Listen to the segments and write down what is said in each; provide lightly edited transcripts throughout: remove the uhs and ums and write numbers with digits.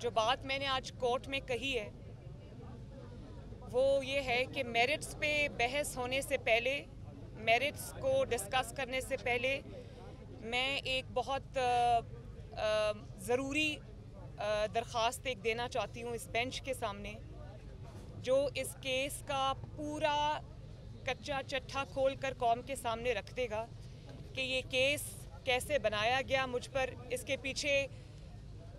जो बात मैंने आज कोर्ट में कही है वो ये है कि मेरिट्स पे बहस होने से पहले, मेरिट्स को डिस्कस करने से पहले मैं एक बहुत ज़रूरी दरख्वास्त एक देना चाहती हूँ इस बेंच के सामने, जो इस केस का पूरा कच्चा चट्टा खोल कर कौम के सामने रख देगा कि ये केस कैसे बनाया गया, मुझ पर इसके पीछे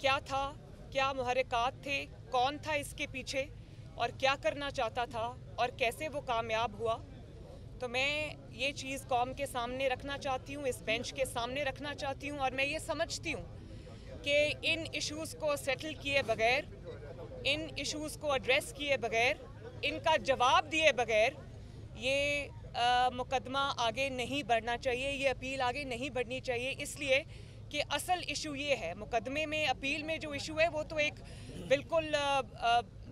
क्या था, क्या मुहर्रिकात थे, कौन था इसके पीछे और क्या करना चाहता था और कैसे वो कामयाब हुआ। तो मैं ये चीज़ कौम के सामने रखना चाहती हूँ, इस बेंच के सामने रखना चाहती हूँ। और मैं ये समझती हूँ कि इन इश्यूज़ को सेटल किए बगैर, इन इश्यूज़ को एड्रेस किए बगैर, इनका जवाब दिए बगैर ये मुकदमा आगे नहीं बढ़ना चाहिए, ये अपील आगे नहीं बढ़नी चाहिए। इसलिए कि असल इशू ये है, मुकदमे में, अपील में जो इशू है वो तो एक बिल्कुल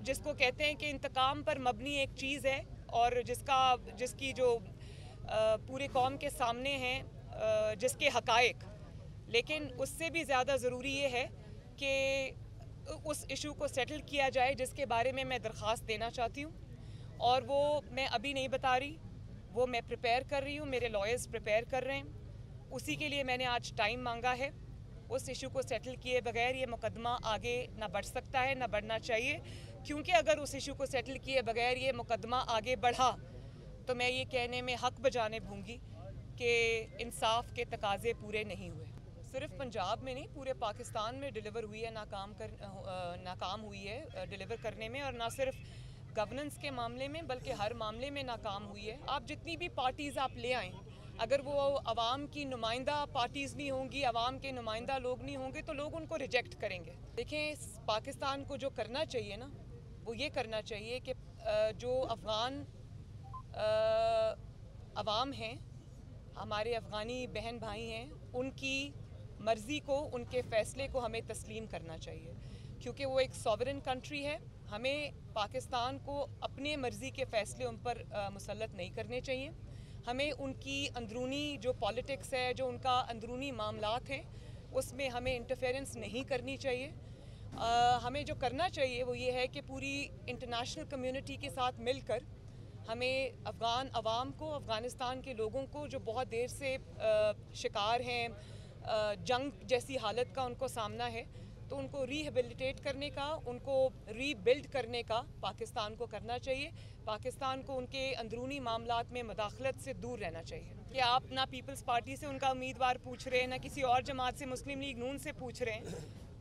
जिसको कहते हैं कि इंतकाम पर मबनी एक चीज़ है और जिसकी जो पूरे कौम के सामने हैं जिसके हकायक, लेकिन उससे भी ज़्यादा ज़रूरी ये है कि उस इशू को सेटल किया जाए जिसके बारे में मैं दरख्वास्त देना चाहती हूँ। और वो मैं अभी नहीं बता रही, वो मैं प्रिपेयर कर रही हूँ, मेरे लॉयर्स प्रिपेयर कर रहे हैं। उसी के लिए मैंने आज टाइम मांगा है। उस इशू को सेटल किए बगैर ये मुकदमा आगे ना बढ़ सकता है, ना बढ़ना चाहिए, क्योंकि अगर उस इशू को सेटल किए बगैर ये मुकदमा आगे बढ़ा तो मैं ये कहने में हक बजाने भूंगी कि इंसाफ के तकाजे पूरे नहीं हुए। सिर्फ पंजाब में नहीं, पूरे पाकिस्तान में डिलीवर हुई है, नाकाम हुई है डिलीवर करने में, और ना सिर्फ गवर्नेंस के मामले में बल्कि हर मामले में नाकाम हुई है। आप जितनी भी पार्टीज़ आप ले आएँ, अगर वो अवाम की नुमाइंदा पार्टीज़ नहीं होंगी, अवाम के नुमाइंदा लोग नहीं होंगे, तो लोग उनको रिजेक्ट करेंगे। देखें, पाकिस्तान को जो करना चाहिए ना, वो ये करना चाहिए कि जो अफ़गान अवाम हैं, हमारे अफ़गानी बहन भाई हैं, उनकी मर्ज़ी को, उनके फ़ैसले को हमें तस्लीम करना चाहिए, क्योंकि वो एक सॉवरेन कंट्री है। हमें पाकिस्तान को अपने मर्ज़ी के फ़ैसले उन पर मुसल्लत नहीं करने चाहिए। हमें उनकी अंदरूनी जो पॉलिटिक्स है, जो उनका अंदरूनी मामलात हैं, उसमें हमें इंटरफेरेंस नहीं करनी चाहिए। हमें जो करना चाहिए वो ये है कि पूरी इंटरनेशनल कम्युनिटी के साथ मिलकर हमें अफ़गान अवाम को, अफ़गानिस्तान के लोगों को जो बहुत देर से शिकार हैं जंग जैसी हालत का उनको सामना है, तो उनको रिहेबिलिटेट करने का, उनको रीबिल्ड करने का पाकिस्तान को करना चाहिए। पाकिस्तान को उनके अंदरूनी मामलात में मुदाखलत से दूर रहना चाहिए। कि आप ना पीपल्स पार्टी से उनका उम्मीदवार पूछ रहे हैं, ना किसी और जमात से, मुस्लिम लीग नून से पूछ रहे हैं,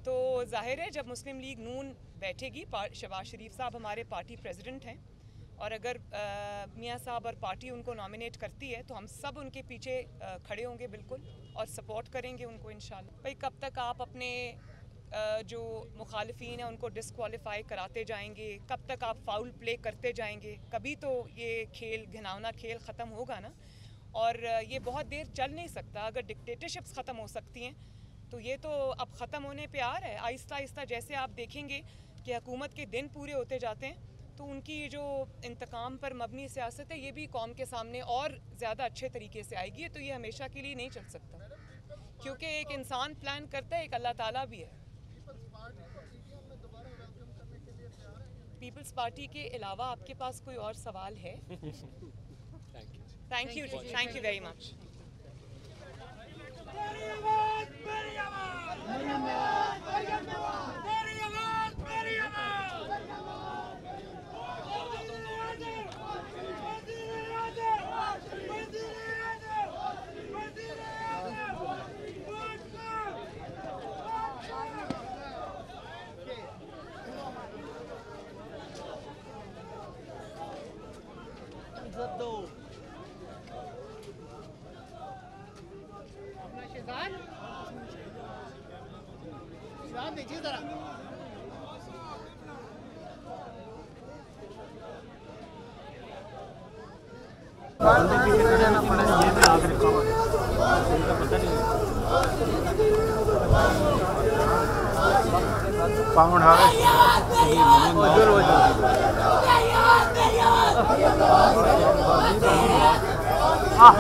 तो जाहिर है जब मुस्लिम लीग नून बैठेगी, शहबाज शरीफ साहब हमारे पार्टी प्रेसिडेंट हैं, और अगर मियाँ साहब और पार्टी उनको नॉमिनेट करती है तो हम सब उनके पीछे खड़े होंगे बिल्कुल, और सपोर्ट करेंगे उनको इंशाल्लाह। भाई कब तक आप अपने जो मुखालिफिन हैं उनको डिस्क्वालीफाई कराते जाएंगे, कब तक आप फाउल प्ले करते जाएंगे? कभी तो ये खेल, घिनौना खेल ख़त्म होगा ना, और ये बहुत देर चल नहीं सकता। अगर डिक्टेटरशिप्स ख़त्म हो सकती हैं तो ये तो अब ख़त्म होने पे आ रहा है। आहिस्ता आहिस्ता जैसे आप देखेंगे कि हुकूमत के दिन पूरे होते जाते हैं, तो उनकी जो इंतकाम पर मबनी सियासत है, ये भी कौम के सामने और ज़्यादा अच्छे तरीके से आएगी। तो ये हमेशा के लिए नहीं चल सकता, क्योंकि एक इंसान प्लान करता है, एक अल्लाह ताला भी है। पीपल्स पार्टी के अलावा आपके पास कोई और सवाल है? Thank you very much. देखिए जरा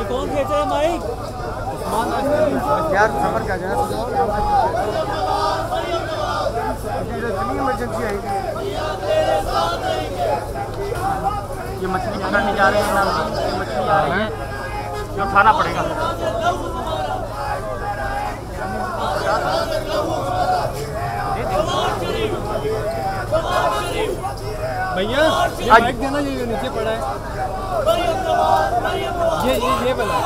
कौन खेच रहा है माइक? यार खबर क्या इतनी इमरजेंसी आई थी। ये मछली पकड़ने जा रहे हैं ना, ये मछली आ रही है, ये उठाना पड़ेगा। भैया ये माइक देना, ये नीचे पड़ा है, ये वाला।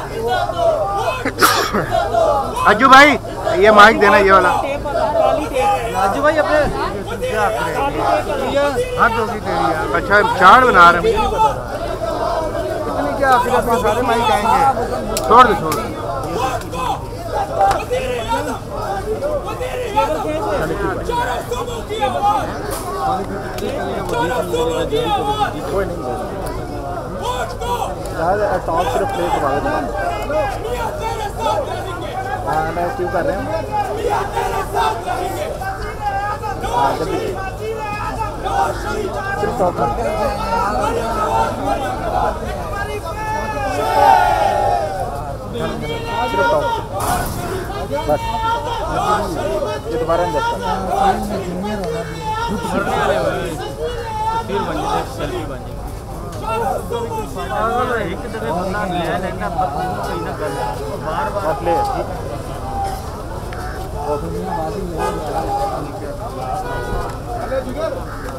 अज्जू भाई ये माइक देना, ये वाला। राजू भाई अपने हाँ तो की तेरी यार। अच्छा चार्ट बना रहे हैं, इतनी क्या आखिरत में सारे माइक आएंगे। छोड़ दो छोड़ दो। टॉप सिर्फ प्ले करवा देना। हाँ मैं क्यों कर रहे हैं। सिर्फ टॉप सिर्फ टॉप बस। ये दोबारा सेल्फी बन जाए। एक दफे बंदा ले लेना बार बार प्ले ठीक है।